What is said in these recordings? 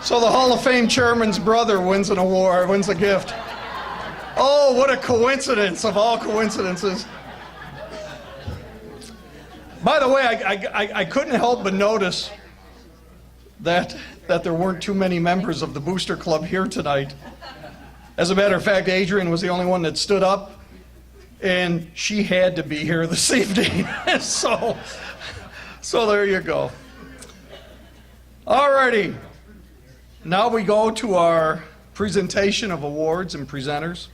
So the Hall of Fame chairman's brother wins an award, wins a gift. Oh, what a coincidence of all coincidences. By the way, I couldn't help but notice that there weren't too many members of the Booster Club here tonight. As a matter of fact, Adrian was the only one that stood up, and she had to be here this evening. So there you go. Alrighty. Now we go to our presentation of awards and presenters.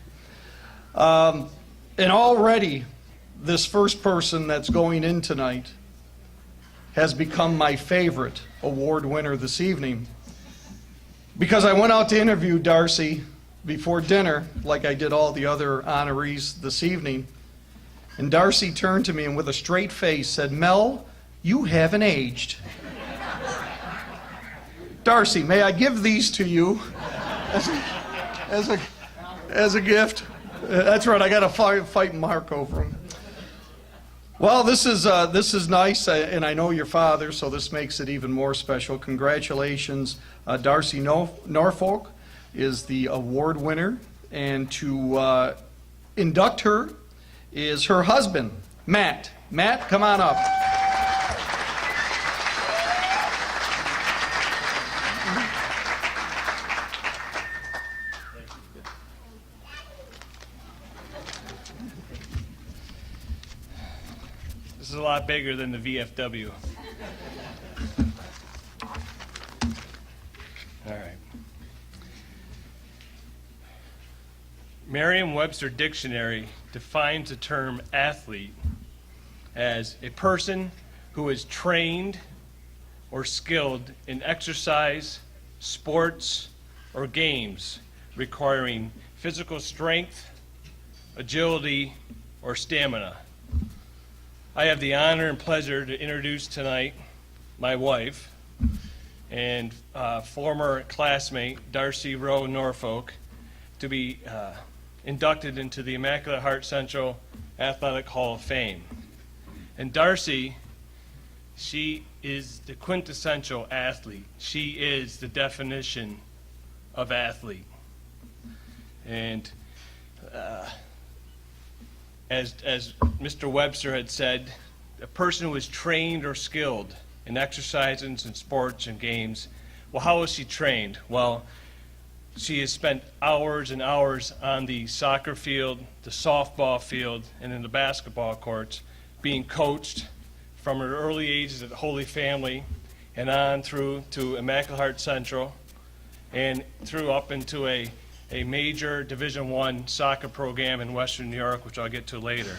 And already, this first person that's going in tonight has become my favorite award winner this evening. Because I went out to interview Darcy before dinner, like I did all the other honorees this evening. And Darcy turned to me and with a straight face said, "Mel, you haven't aged." Darcy, may I give these to you as a gift? That's right, I got to fight Mark over them. Well, this is nice, and I know your father, so this makes it even more special. Congratulations, Darcy Norfolk is the award winner, and to induct her is her husband, Matt. Matt, come on up. This is a lot bigger than the VFW. All right. Merriam-Webster Dictionary defines the term athlete as a person who is trained or skilled in exercise, sports, or games requiring physical strength, agility, or stamina. I have the honor and pleasure to introduce tonight my wife and former classmate, Darcy Rowe Norfolk, to be inducted into the Immaculate Heart Central Athletic Hall of Fame. And Darcy, she is the quintessential athlete. She is the definition of athlete. And as Mr. Webster had said, a person who is trained or skilled in exercises and sports and games. Well, how is she trained? Well, she has spent hours and hours on the soccer field, the softball field, and in the basketball courts, being coached from her early ages at Holy Family and on through to Immaculate Heart Central and through up into a major Division I soccer program in Western New York, which I'll get to later.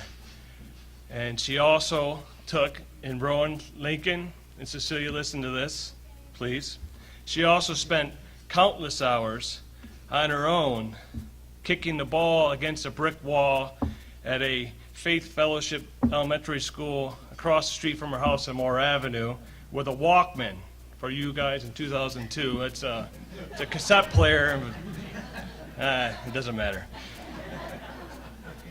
And she also took, in Rowan, Lincoln, and Cecilia, listen to this, please. She also spent countless hours on her own kicking the ball against a brick wall at a Faith Fellowship Elementary School across the street from her house on Moore Avenue with a Walkman for you guys in 2002. It's a cassette player. It doesn't matter.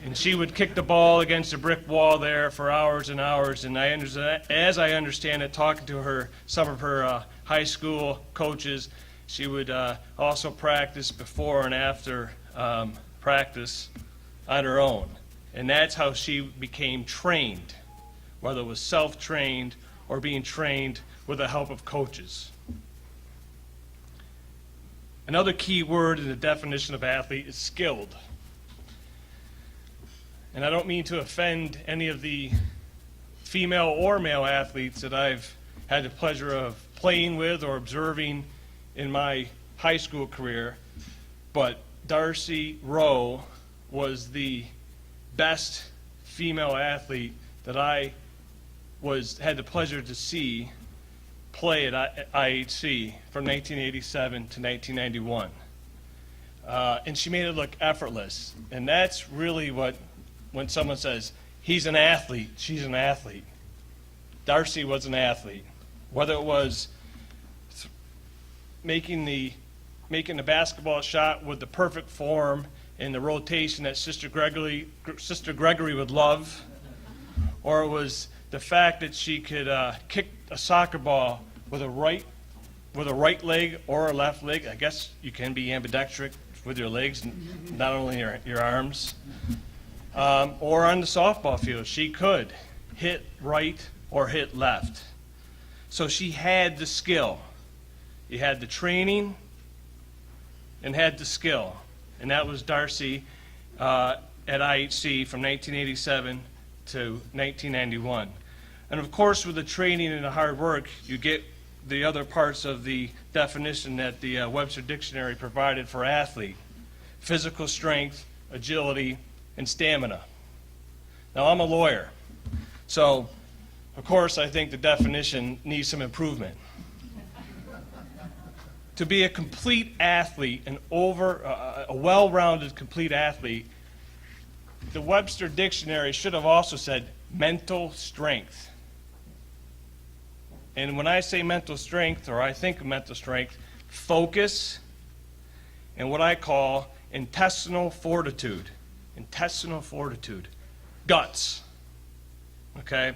And she would kick the ball against a brick wall there for hours and hours. And as I understand it, talking to some of her high school coaches, she would also practice before and after practice on her own. And that's how she became trained, whether it was self-trained or being trained with the help of coaches. Another key word in the definition of athlete is skilled. And I don't mean to offend any of the female or male athletes that I've had the pleasure of playing with or observing in my high school career, but Darcy Rowe was the best female athlete that I had the pleasure to see play at IHC from 1987 to 1991. And she made it look effortless. And that's really when someone says, he's an athlete, she's an athlete. Darcy was an athlete. Whether it was making the basketball shot with the perfect form and the rotation that Sister Gregory would love, or it was the fact that she could kick a soccer ball with the with a right leg or a left leg. I guess you can be ambidextrous with your legs, not only your arms. Or on the softball field, she could hit right or hit left. So she had the skill. You had the training and had the skill. And that was Darcy at IHC from 1987 to 1991. And of course, with the training and the hard work, you get the other parts of the definition that the Webster Dictionary provided for athlete: physical strength, agility, and stamina. Now, I'm a lawyer, so of course I think the definition needs some improvement. To be a complete athlete, a well-rounded complete athlete, the Webster Dictionary should have also said mental strength. And when I say mental strength, or I think of mental strength, focus, and what I call intestinal fortitude. Intestinal fortitude. Guts. Okay?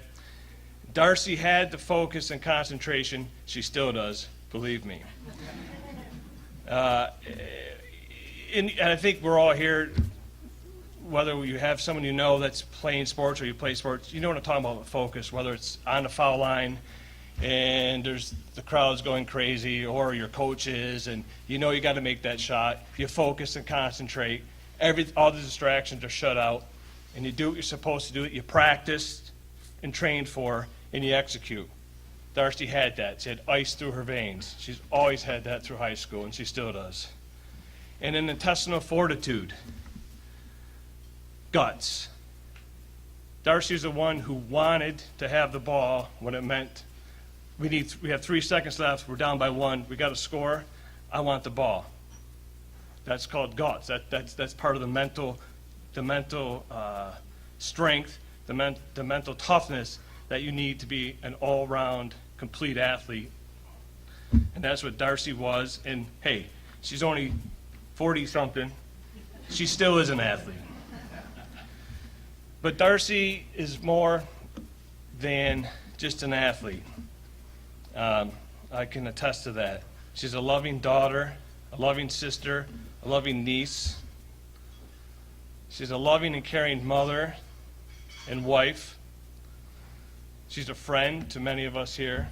Darcy had the focus and concentration. She still does, believe me. And I think we're all here, whether you have someone you know that's playing sports or you play sports, you know what I'm talking about with focus, whether it's on the foul line and there's the crowd's going crazy, or your coach is, and you know you got to make that shot. You focus and concentrate. All the distractions are shut out, and you do what you're supposed to do. You practice and train for, and you execute. Darcy had that. She had ice through her veins. She's always had that through high school, and she still does. And an intestinal fortitude. Guts. Darcy's the one who wanted to have the ball when it meant we have 3 seconds left, we're down by 1, we got to score, I want the ball. That's called guts. That's part of the mental strength, the mental toughness that you need to be an all-round, complete athlete. And that's what Darcy was. And hey, she's only 40-something. She still is an athlete. But Darcy is more than just an athlete. I can attest to that. She's a loving daughter, a loving sister, a loving niece. She's a loving and caring mother and wife. She's a friend to many of us here,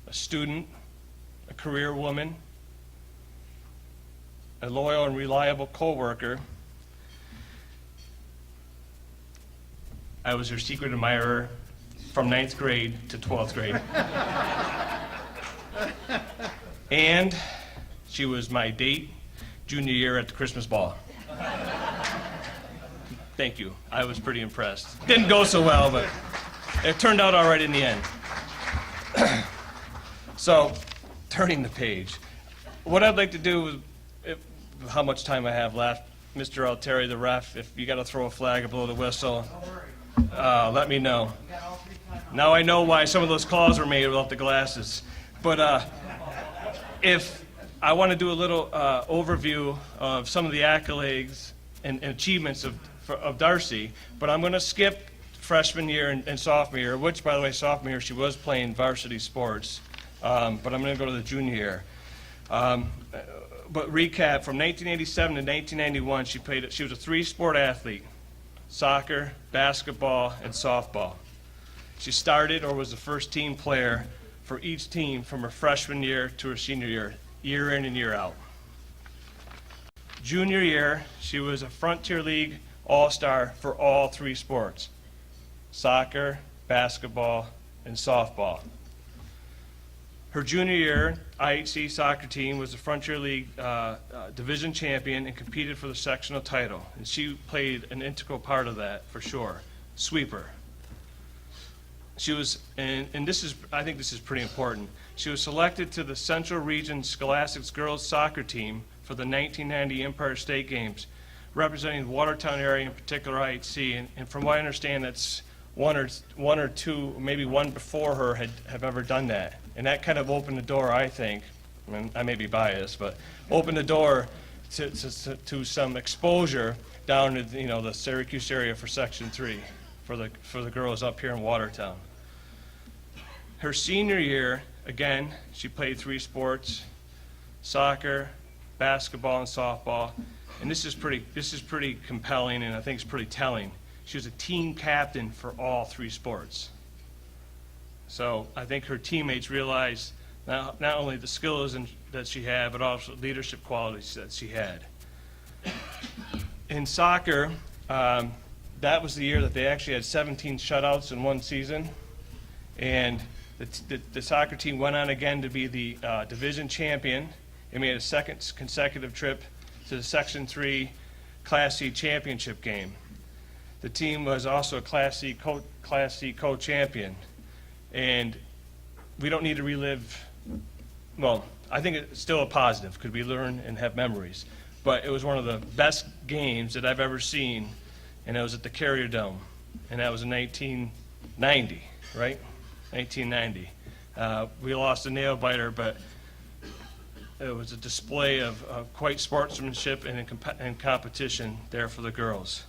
a student, a career woman, a loyal and reliable co-worker. I was her secret admirer from 9th grade to 12th grade. And she was my date junior year at the Christmas ball. Thank you. I was pretty impressed. Didn't go so well, but it turned out all right in the end. So, turning the page. What I'd like to do is, how much time I have left, Mr. Altieri, the ref, if you got to throw a flag or blow the whistle, let me know. Now I know why some of those calls were made without the glasses. But if I want to do a little overview of some of the accolades and achievements of Darcy, but I'm going to skip freshman year and sophomore year, which, by the way, sophomore year she was playing varsity sports, but I'm going to go to the junior year. But recap, from 1987 to 1991, she was a 3-sport athlete: soccer, basketball, and softball. She started or was the first team player for each team from her freshman year to her senior year, year in and year out. Junior year, she was a Frontier League All-Star for all 3 sports: soccer, basketball, and softball. Her junior year, IHC soccer team was the Frontier League division champion and competed for the sectional title. And she played an integral part of that, for sure. Sweeper. She was, and I think this is pretty important, she was selected to the Central Region Scholastics girls soccer team for the 1990 Empire State Games, representing the Watertown area, in particular IHC. And from what I understand, that's one or two, maybe one before her have ever done that. And that kind of opened the door, I think, I may be biased, but opened the door to some exposure down to the Syracuse area for Section 3 for the girls up here in Watertown. Her senior year, again, she played 3 sports: soccer, basketball, and softball. And this is pretty compelling, and I think it's pretty telling. She was a team captain for all 3 sports. So I think her teammates realized not only the skills that she had, but also leadership qualities that she had. In soccer, that was the year that they actually had 17 shutouts in one season. And the soccer team went on again to be the division champion. It made a second consecutive trip to the Section 3 Class C championship game. The team was also a Class C co-champion. And we don't need to relive, well, I think it's still a positive because we learn and have memories. But it was one of the best games that I've ever seen, and it was at the Carrier Dome. And that was in 1990, right? 1990. We lost a nail biter, but it was a display of quite sportsmanship and competition there for the girls.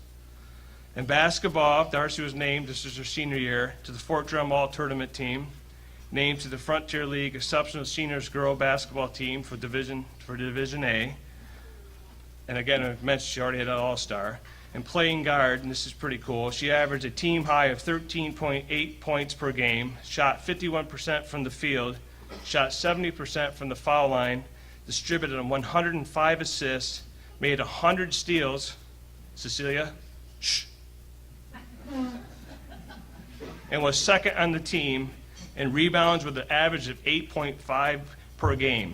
In basketball, Darcy was named, this is her senior year, to the Fort Drum All-Tournament team, named to the Frontier League Exceptional Seniors Girl Basketball Team for Division A. And again, I mentioned she already had an All-Star. And playing guard, and this is pretty cool, she averaged a team high of 13.8 points per game, shot 51% from the field, shot 70% from the foul line, distributed 105 assists, made 100 steals. Cecilia, shh. And was second on the team in rebounds with an average of 8.5 per game.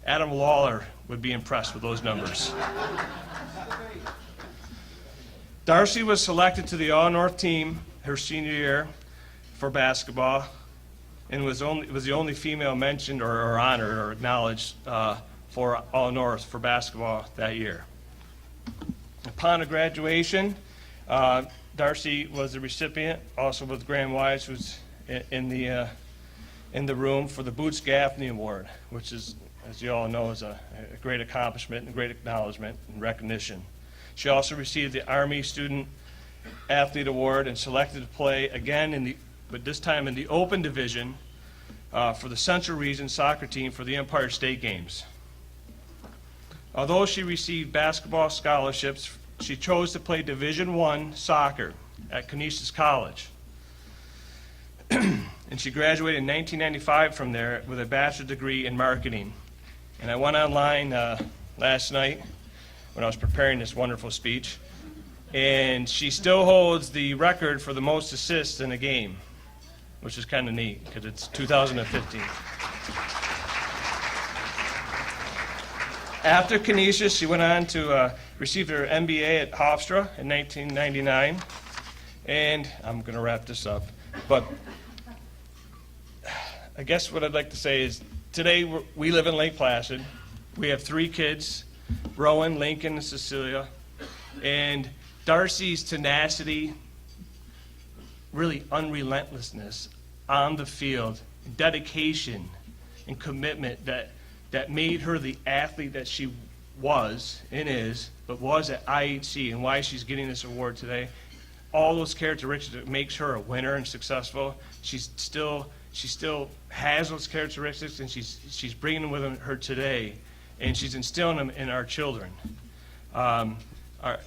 Adam Lawler would be impressed with those numbers. Darcy was selected to the All-North team her senior year for basketball, and was the only female mentioned or honored or acknowledged for All-North for basketball that year. Upon her graduation, Darcy was the recipient, also with Graham Wise, who's in the room, for the Boots Gaffney Award, which is, as you all know, is a great accomplishment and great acknowledgement and recognition. She also received the Army Student Athlete Award and selected to play again but this time in the open division for the Central Region soccer team for the Empire State Games. Although she received basketball scholarships, she chose to play Division I soccer at Canisius College. And she graduated in 1995 from there with a bachelor's degree in marketing. And I went online last night when I was preparing this wonderful speech, and she still holds the record for the most assists in a game, which is kind of neat because it's 2015. After Canisius, she went on to receive her MBA at Hofstra in 1999, and I'm going to wrap this up, but I guess what I'd like to say is today we live in Lake Placid. We have 3 kids, Rowan, Lincoln, and Cecilia, and Darcy's tenacity, really unrelentlessness on the field, dedication and commitment that made her the athlete that she was and is, but was at IHC, and why she's getting this award today. All those characteristics that makes her a winner and successful. She still has those characteristics, and she's bringing them with her today, and she's instilling them in our children.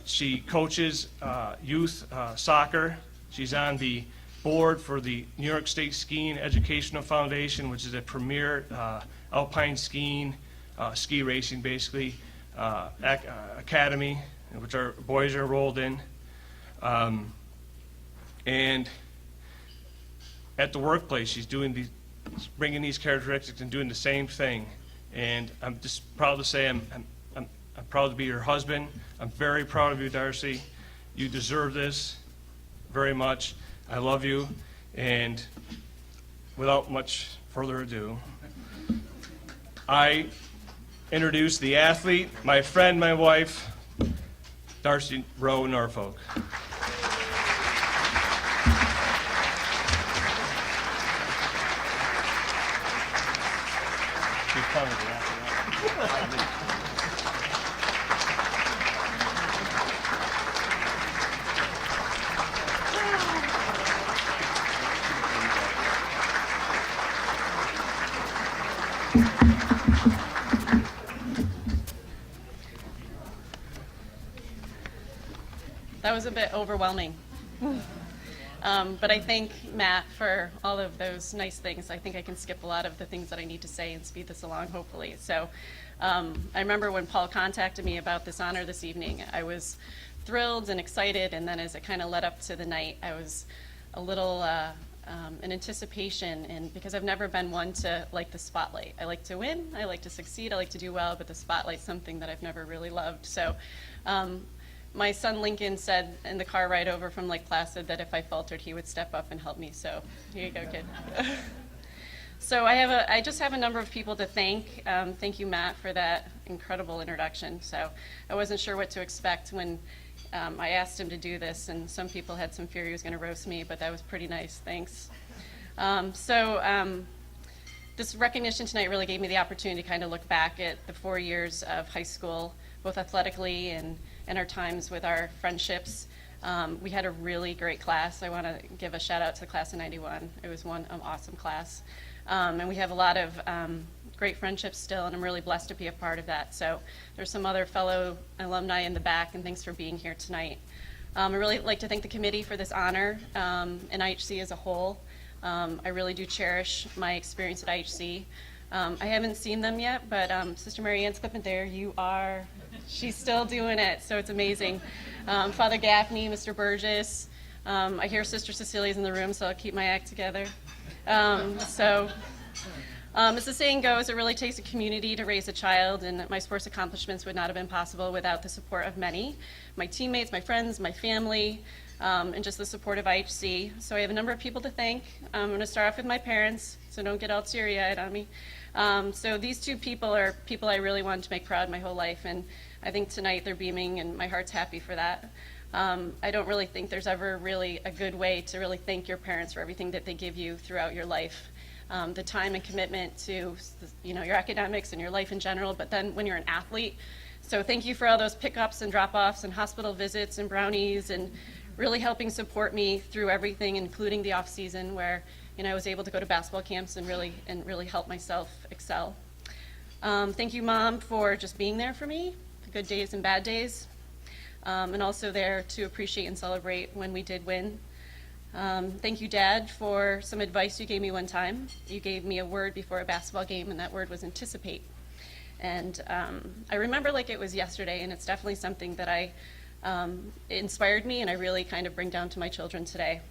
She coaches youth soccer. She's on the board for the New York State Skiing Educational Foundation, which is a premier alpine skiing, ski racing basically, academy, which our boys are enrolled in. And at the workplace, she's bringing these characteristics and doing the same thing. And I'm just proud to say I'm proud to be your husband. I'm very proud of you, Darcy. You deserve this very much. I love you. And without much further ado, I introduce the athlete, my friend, my wife, Darcy Rowe, Norfolk. She's coming after that. that was a bit overwhelming. But I thank Matt for all of those nice things. I think I can skip a lot of the things that I need to say and speed this along, hopefully. So I remember when Paul contacted me about this honor this evening, I was thrilled and excited, and then as it kind of led up to the night, I was a little in anticipation, and because I've never been one to like the spotlight. I like to win, I like to succeed, I like to do well, but the spotlight's something that I've never really loved. So my son Lincoln said in the car ride over from Lake Placid that if I faltered, he would step up and help me. So here you go, kid. So I just have a number of people to thank. Thank you, Matt, for that incredible introduction. So I wasn't sure what to expect when I asked him to do this, and some people had some fear he was going to roast me, but that was pretty nice. Thanks. This recognition tonight really gave me the opportunity to kind of look back at the 4 years of high school, both athletically and our times with our friendships. We had a really great class. I want to give a shout out to the class of 91. It was one awesome class. And we have a lot of great friendships still, and I'm really blessed to be a part of that. So there's some other fellow alumni in the back, and thanks for being here tonight. I really like to thank the committee for this honor, and IHC as a whole. I really do cherish my experience at IHC. I haven't seen them yet, but Sister Mary Ann's clipping there. You are. She's still doing it, so it's amazing. Father Gaffney, Mr. Burgess. I hear Sister Cecilia's in the room, so I'll keep my act together. As the saying goes, it really takes a community to raise a child, and my sports accomplishments would not have been possible without the support of many. My teammates, my friends, my family, and just the support of IHC. So I have a number of people to thank. I'm going to start off with my parents, so don't get all teary-eyed on me. So these two people are people I really wanted to make proud my whole life, and I think tonight they're beaming, and my heart's happy for that. I don't really think there's ever really a good way to really thank your parents for everything that they give you throughout your life. The time and commitment to your academics and your life in general, but then when you're an athlete. So thank you for all those pickups and drop-offs and hospital visits and brownies and really helping support me through everything, including the off-season where I was able to go to basketball camps and really help myself excel. Thank you, Mom, for just being there for me, the good days and bad days, and also there to appreciate and celebrate when we did win. Thank you, Dad, for some advice you gave me one time. You gave me a word before a basketball game, and that word was anticipate. And I remember like it was yesterday, and it's definitely something that it inspired me, and I really kind of bring down to my children today.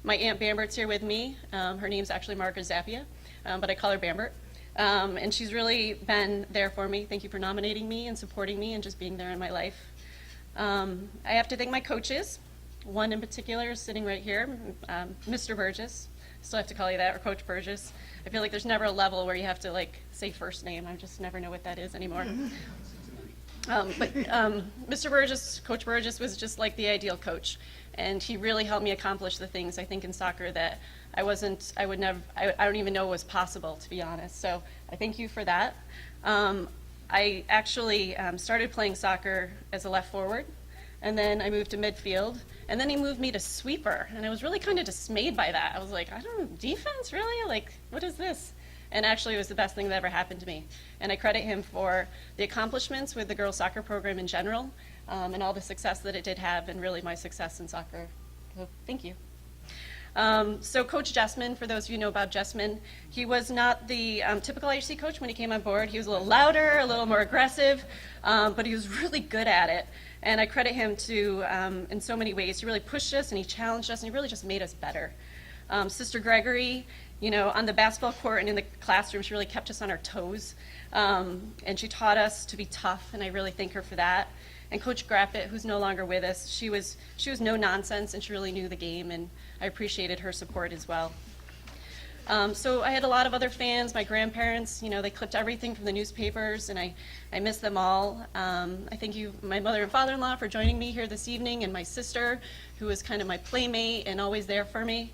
My Aunt Bambert's here with me. Her name's actually Margaret Zappia, but I call her Bambert. And she's really been there for me. Thank you for nominating me and supporting me and just being there in my life. I have to thank my coaches. One in particular is sitting right here, Mr. Burgess. I still have to call you that, or Coach Burgess. I feel like there's never a level where you have to say first name. I just never know what that is anymore. Mr. Burgess, Coach Burgess, was just like the ideal coach, and he really helped me accomplish the things I think in soccer that I don't even know was possible, to be honest. So I thank you for that. I actually started playing soccer as a left forward, and then I moved to midfield, and then he moved me to sweeper, and I was really kind of dismayed by that. I was like, I don't know, defense, really? Like, what is this? And actually, it was the best thing that ever happened to me. And I credit him for the accomplishments with the girls' soccer program in general, and all the success that it did have, and really my success in soccer. So thank you. So Coach Jessman, for those of you who know Bob Jessman, he was not the typical IHC coach when he came on board. He was a little louder, a little more aggressive, but he was really good at it. And I credit him to, in so many ways, he really pushed us and he challenged us and he really just made us better. Sister Gregory, on the basketball court and in the classroom, she really kept us on our toes. And she taught us to be tough, and I really thank her for that. And Coach Grappett, who's no longer with us, she was no nonsense, and she really knew the game, and I appreciated her support as well. So I had a lot of other fans, my grandparents, they clipped everything from the newspapers, and I miss them all. I thank you, my mother and father-in-law, for joining me here this evening, and my sister, who was kind of my playmate and always there for me.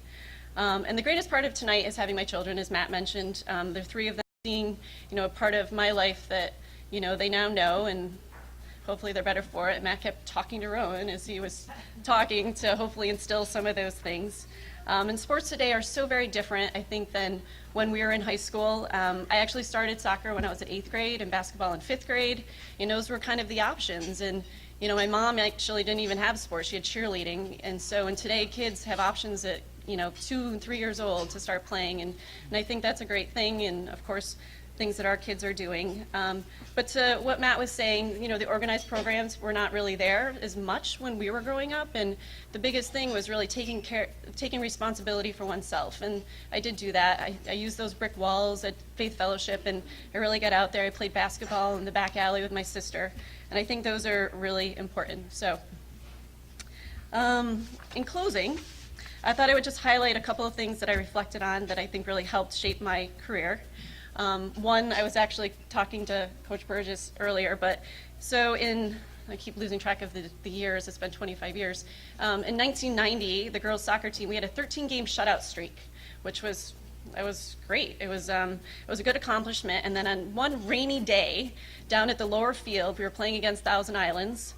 And the greatest part of tonight is having my children, as Matt mentioned. There are 3 of them seeing, a part of my life that, they now know, and hopefully they're better for it. Matt kept talking to Rowan as he was talking to hopefully instill some of those things. And sports today are so very different, I think, than when we were in high school. I actually started soccer when I was in 8th grade and basketball in 5th grade. And those were kind of the options. And, you know, my mom actually didn't even have sports. She had cheerleading. And so, and today kids have options at, you know, 2 and 3 years old to start playing. And I think that's a great thing. And of course, things that our kids are doing. But to what Matt was saying, you know, the organized programs were not really there as much when we were growing up, and the biggest thing was really taking responsibility for oneself, and I did do that. I used those brick walls at Faith Fellowship, and I really got out there. I played basketball in the back alley with my sister, and I think those are really important. So, in closing, I thought I would just highlight a couple of things that I reflected on that I think really helped shape my career. One, I was actually talking to Coach Burgess earlier, but so I keep losing track of the years, it's been 25 years. In 1990, the girls soccer team, we had a 13-game shutout streak, which was great. It was a good accomplishment. And then on one rainy day, down at the lower field, we were playing against Thousand Islands,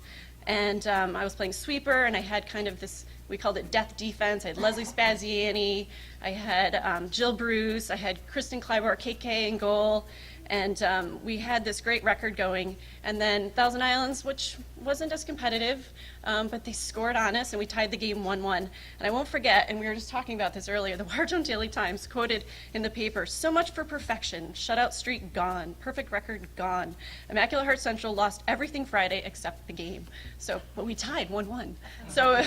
and I was playing sweeper, and I had kind of this, we called it death defense. I had Leslie Spaziani, I had Jill Bruce, I had Kristen Clyber KK in goal, and we had this great record going. And then Thousand Islands, which wasn't as competitive, but they scored on us, and we tied the game 1-1. And I won't forget, and we were just talking about this earlier, the Watertown Daily Times quoted in the paper, "So much for perfection, shutout streak gone, perfect record gone. Immaculate Heart Central lost everything Friday except the game." So, but we tied 1-1. So,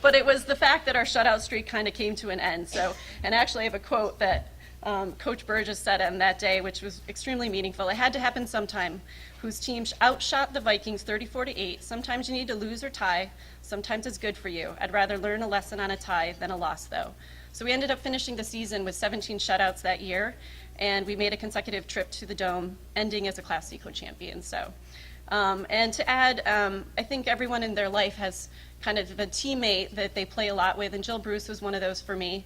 but it was the fact that our shutout streak kind of came to an end. So, and actually I have a quote that Coach Burgess said on that day, which was extremely meaningful. "It had to happen sometime. Whose team outshot the Vikings 34-8. Sometimes you need to lose or tie. Sometimes it's good for you. I'd rather learn a lesson on a tie than a loss, though." So we ended up finishing the season with 17 shutouts that year, and we made a consecutive trip to the Dome, ending as a Class C co-champion. So, and to add, I think everyone in their life has kind of a teammate that they play a lot with, and Jill Bruce was one of those for me.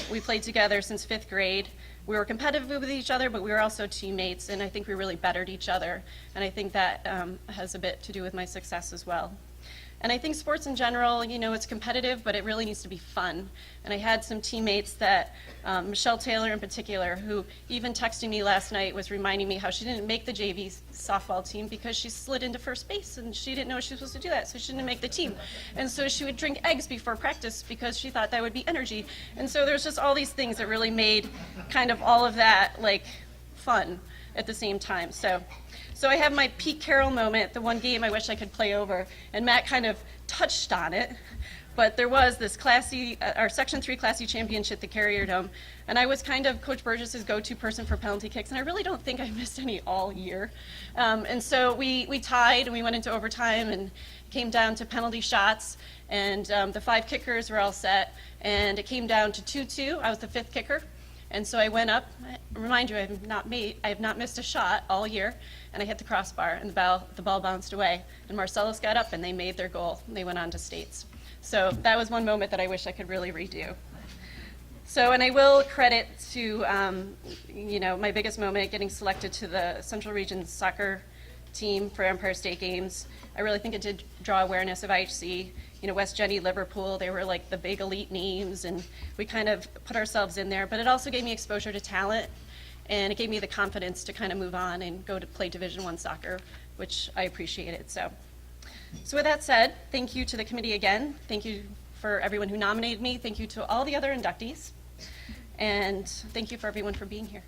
We played together since 5th grade. We were competitive with each other, but we were also teammates, and I think we really bettered each other. And I think that has a bit to do with my success as well. And I think sports in general, you know, it's competitive, but it really needs to be fun. And I had some teammates that, Michelle Taylor in particular, who even texting me last night was reminding me how she didn't make the JV softball team because she slid into first base and she didn't know she was supposed to do that, so she didn't make the team. And so she would drink eggs before practice because she thought that would be energy. And so there's just all these things that really made kind of all of that like fun at the same time. So I have my Pete Carroll moment, the one game I wish I could play over, and Matt kind of touched on it, but there was this Class C, our Section 3 Class C championship at the Carrier Dome, and I was kind of Coach Burgess's go-to person for penalty kicks, and I really don't think I missed any all year. And so we tied, and we went into overtime, and came down to penalty shots, and the 5 kickers were all set, and it came down to 2-2. I was the 5th kicker. And so I went up, remind you, I have not missed a shot all year, and I hit the crossbar, and the ball bounced away. And Marcellus got up, and they made their goal. And they went on to states. So that was one moment that I wish I could really redo. So, and I will credit to, you know, my biggest moment, getting selected to the Central Region soccer team for Empire State Games. I really think it did draw awareness of IHC. You know, West Jenny, Liverpool, they were like the big elite names, and we kind of put ourselves in there. But it also gave me exposure to talent, and it gave me the confidence to kind of move on and go to play Division I soccer, which I appreciated. So with that said, thank you to the committee again. Thank you for everyone who nominated me. Thank you to all the other inductees. And thank you for everyone for being here.